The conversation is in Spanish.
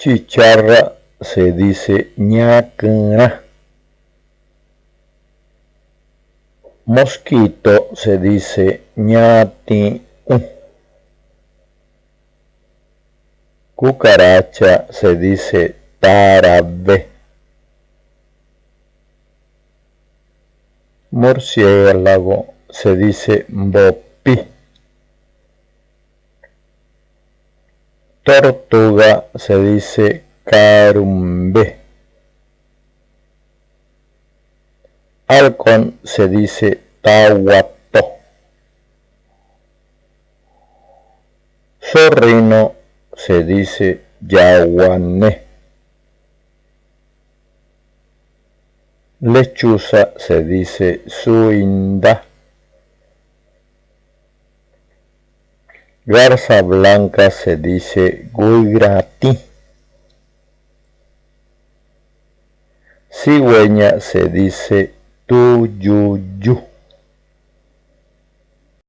Chicharra se dice ñacra. Mosquito se dice ñati. Cucaracha se dice tarabe. Murciélago se dice mbopi. Tortuga se dice carumbe. Halcón se dice tahuato. Zorrino se dice yaguané. Lechuza se dice suinda. Garza blanca se dice guirati. Cigüeña se dice tuyuyu.